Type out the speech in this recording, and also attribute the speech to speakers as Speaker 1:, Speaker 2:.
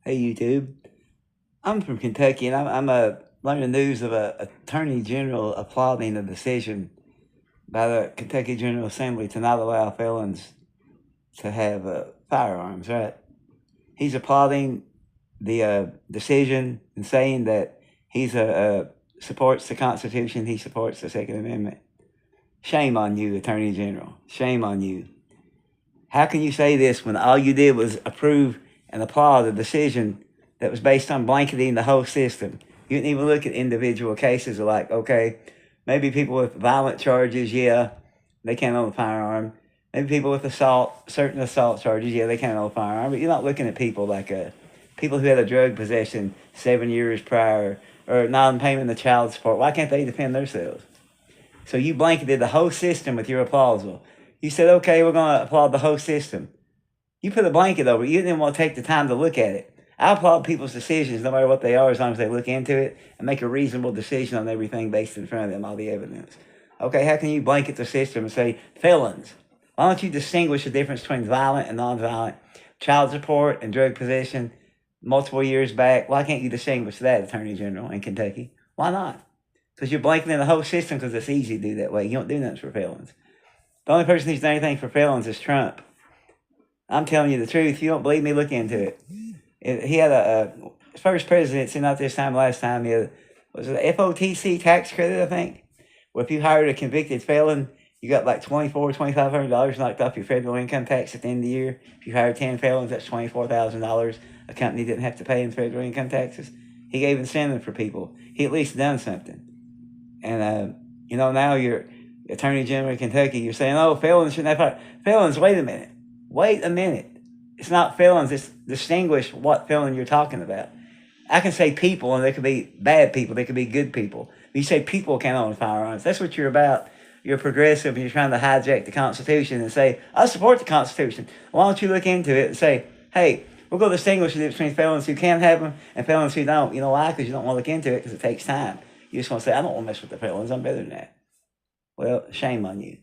Speaker 1: Hey YouTube, I'm from Kentucky, and I'm learning news of a attorney general applauding a decision by the Kentucky General Assembly to not allow felons to have firearms. Right? He's applauding the decision and saying that he supports the Constitution. He supports the Second Amendment. Shame on you, Attorney General. Shame on you. How can you say this when all you did was approve and applaud a decision that was based on blanketing the whole system? You didn't even look at individual cases like, okay, maybe people with violent charges, yeah, they can't own a firearm. Maybe people with certain assault charges, yeah, they can't own a firearm. But you're not looking at people like people who had a drug possession 7 years prior or non-payment of child support. Why can't they defend themselves? So you blanketed the whole system with your applausal. You said, okay, we're going to applaud the whole system. You put a blanket over it. You didn't want to take the time to look at it. I applaud people's decisions, no matter what they are, as long as they look into it and make a reasonable decision on everything based in front of them, all the evidence. Okay, how can you blanket the system and say felons? Why don't you distinguish the difference between violent and nonviolent, child support and drug possession multiple years back? Why can't you distinguish that, Attorney General in Kentucky? Why not? Because you're blanketing the whole system because it's easy to do that way. You don't do nothing for felons. The only person who's done anything for felons is Trump. I'm telling you the truth. If you don't believe me, look into it. He had a first presidency, not this time, last time. Was it a FOTC tax credit, I think? Well, if you hired a convicted felon, you got like $2,500 knocked off your federal income tax at the end of the year. If you hired 10 felons, that's $24,000 a company didn't have to pay in federal income taxes. He gave incentive for people. He at least done something. And, now you're Attorney General of Kentucky, you're saying, oh, felons shouldn't have fire. Felons, wait a minute. Wait a minute. It's not felons. It's distinguish what felon you're talking about. I can say people, and they could be bad people. They could be good people. You say people can't own firearms. That's what you're about. You're progressive, and you're trying to hijack the Constitution and say, I support the Constitution. Why don't you look into it and say, hey, we're going to distinguish the difference between felons who can have them and felons who don't. You know why? Because you don't want to look into it because it takes time. You just want to say, I don't want to mess with the felons. I'm better than that. Well, shame on you.